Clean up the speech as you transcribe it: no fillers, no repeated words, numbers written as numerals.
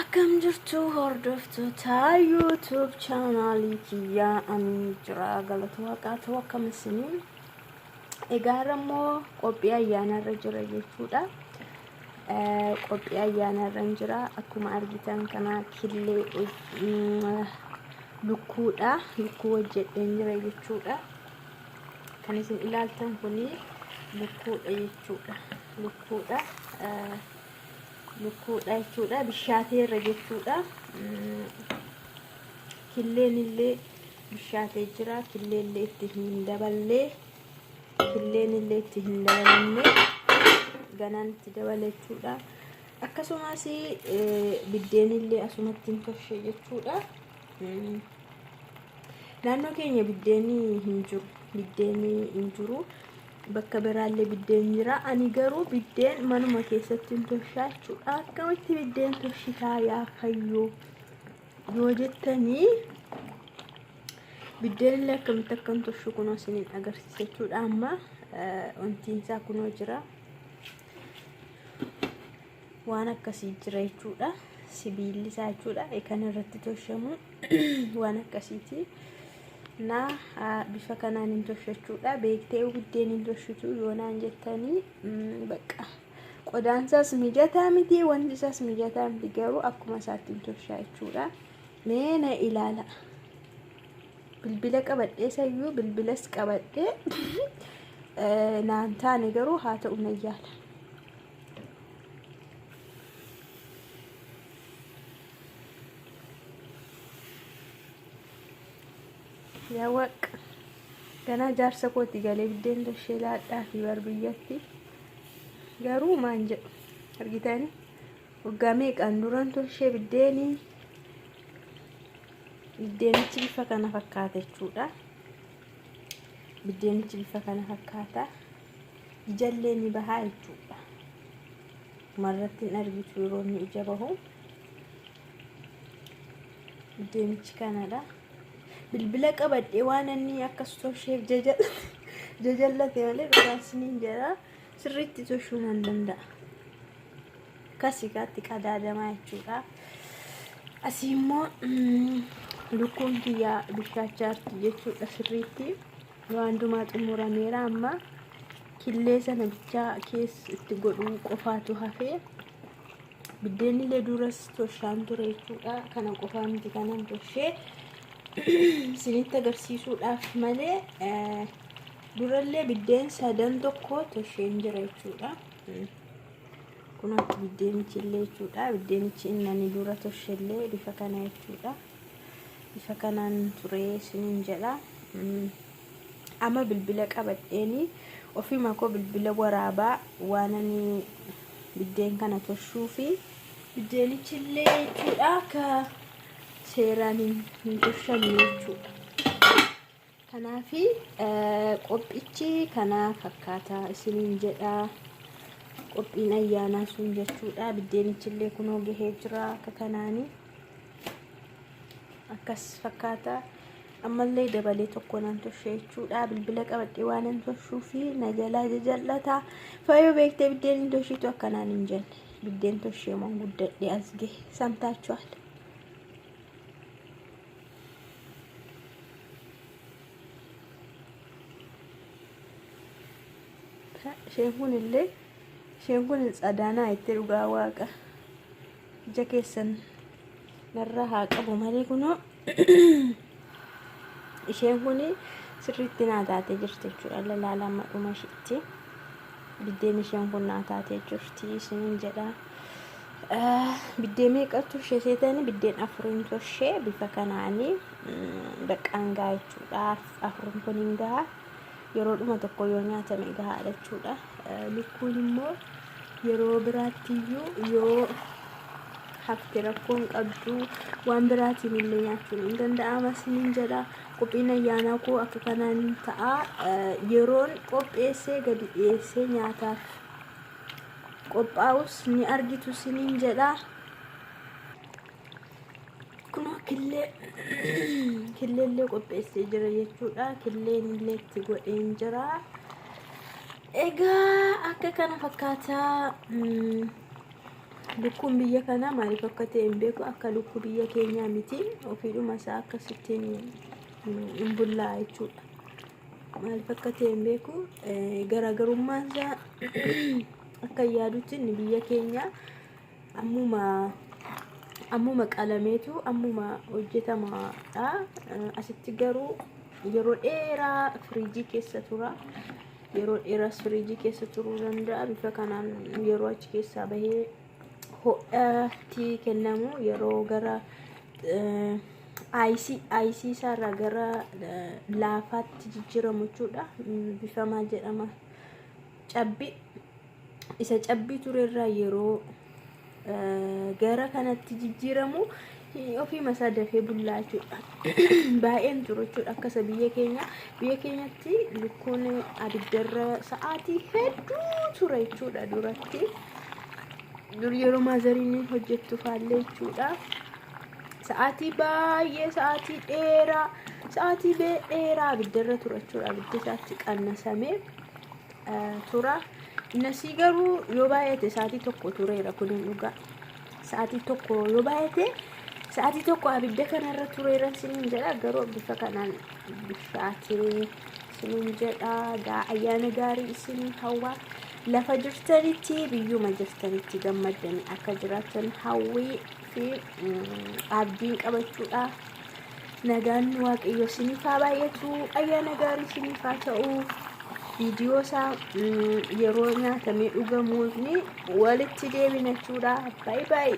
Akkam jirtu hordoftoota YouTube chaanaalii kiyyaa ani jira galata waaqaatu akkam isiniin. Egaa immoo qophii ayyaanarra jira jechuudha. Qophii ayyaanarra jira akkuma argitan kana killee lukkuudha. Lukkuu hojjedheen jira jechuudha. Kan isin ilaaltan kuni lukkuudha jechuudha. Lukkuudha jechuudha bishaateerra jechuudha. Killeen illee bishaatee jira. Killeen illee itti hin daballee ganaan itti dabale jechuudha. Akkasumas biddeen illee asumatti hin tolche jechuudha. Naannoo keenya biddeeni hin jiru. Bakka biraallee biddeen jira. Ani garuu biddeen manuma keessatti hin tolchaa jechuudha. Akkamitti biddeen tolchitaa yaa kayyoo yoo jettanii biddeen illee akkamitti akka hin tolchu kunoo isiniin agarsiisa jechuudha. Amma wantiin isaa kunoo jira. Waan akkasii jira jechuudha. Sibiilli isaa jechuudha. Kan irratti tolchamu waan akkasiiti. Bifa kanaan hin tolchachuudha. Beektee biddeen hin tolchitu yoonaan jettanii bakka qodaansaas mijataa miti, wanti isaas mijataa miti, garuu akkuma isaatti hin tolchaa jechuudha. Mee na ilaala. Bilbila qabadhee sayyuu bilbilas qabadhee naan taane garuu haa ta'u na yaala. Yaa waq ganaa jaarsa kooti galee biddeen tolchee laadhaa fi barbiyyatti garuu maan jedhu argitanii waggaa meeqaan duran tolchee biddeenichi bifa kana fakkaata jechuudha. Biddeenichi bifa kana fakkaata. Ijallee ni bahaa jechuudha. Marratti hin argitu yeroo inni ija bahu. Biddeenichi kanadha. Bilbila qabadhee waan inni akkas tolcheef jajallate malee dhugaasiniin jira. Sirriitti tolchuu nan danda'a. Akkasitti qadaadamaa jechuudha. Asii immoo lukkuun kiyyaa bishaachaa jirti jechuudha. Sirriitti waan dhumaa xumurameera. Amma killee sana bichaa keessa itti godhuu qofaatu hafee biddeen illee duras tolchaan ture jechuudha. Kana qofaa miti kanan tolchee isinitti agarsiisuudhaaf malee durallee biddeen sadan tokko tolcheen jira jechuudha. Kunuunsi biddeenichi illee jechuudha. Biddeenichi inni dura tolchellee bifa kana jechuudha. Bifa kanaan ture isiniin jedha. Amma bilbila qabadheeni ofii koo bilbila waraabaa waan ani biddeen kana tolchuu fi biddeenichi illee jechuudha akka seeraan hin tolchamu jechuudha. Kanaafi qophichi kana fakkaata isiniin jedha. Qophiin ayyaanaa sun jechuudha. Biddeenichi illee kunoo gahee jira akka kanaani. Akkas fakkaata. Ammallee dabalee tokko nan tolche jechuudha. Bilbila qabadhee waan hin tolchuu fi na jalaa jajallata. Fayyoo beektee biddeen hin tolchitu akkanaan hin jenne. Biddeen tolchee moo guddadhee as gahe samtaachuwaal. Isheen kun tsadaanaa itti dhugaa waaqa ija keessan narra haa qabu malee kunoo isheen kun sirriitti naa taatee jirti jechuudha. Lalaalaan madhuma isheetti biddeen isheen kun naa taatee jirti isiniin jedha. Biddeen meeqa tolchee seetanii biddeen 4 tolchee bifa kanaanii baqqaan gahaa jechuudha. 4 kun hin gahaa. Yeroo dhuma tokko yoo nyaatame gahaadha jechuudha. Lukkuun immoo yeroo biraattiyyuu yoo hafte rakkoon qabdu waan biraatiin illee nyaachuun hin danda'ama isiniin jedha. Qophiin ayyaanaa koo akka kanaan ta'a. Yeroon qopheessee gadi dhiyeessee nyaataaf qophaa'us ni argitu isiniin jedha. Kunoo killeellee qopheessee jira jechuudha. Killeen illee itti godheen jira. Egaa akka kana fakkaata. lukkuun biyya kanaa maaliif akka ta'e hin beeku akka lukkuu biyya keenyaa miti ofiidhuma isaa akkasittiin hin bullaa jechuudha. Maaliif akka ta'e hin beeku garaagarummaan isaa akka yaadutti biyya keenya ammuma qalameetu ammuma hojjetamaadha. Asitti garuu yeroo dheeraa firiijii keessa tura. Yeroo dheeraas firiijii keessa turuu danda'a. Bifa kanaan yeroo achi keessaa bahee ho'aatti kennamu yeroo gara aayisii isaarraa gara laafaatti jijjiiramu jechuudha. Bifa maal jedhama? Cabbii isa cabbii turerraa yeroo gara kanatti jijjiiramu ofii masaa dafee bullaa jechuudha. Baay'een turu jechuudha. Akkasa biyya keenyatti lukkuun abiddarra sa'aatii hedduu ture jechuudha. Dur yeroo maazariin hojjettu faallee jechuudha. Sa'aatii baay'ee sa'aatii dheeraa abiddarra ture jechuudha. Abidda isaatti qannasamee tura. Innasii garuu yoo baay'ate sa'aatii tokko tureera kun hin dhugaa. Sa'aatii tokko yoo baay'ate sa'aatii tokko abidda kanarra tureera siniin jedha. Garuu bifa kanaan bishaatee siniin jedha. Ayyaana gaarii isin hawwaa. Lafa jirtanitti biyyuma jirtanitti gammadanii akka jiraatan hawwii fi abdiin qabachuudha. Nagaan waaqayyo isiniif haa baay'atu. Ayyaana gaarii isiniif haa ta'u. Viidiyoo isaa yeroo nyaatamee dhugamuuf walitti deebina jechuudha. Bye bye.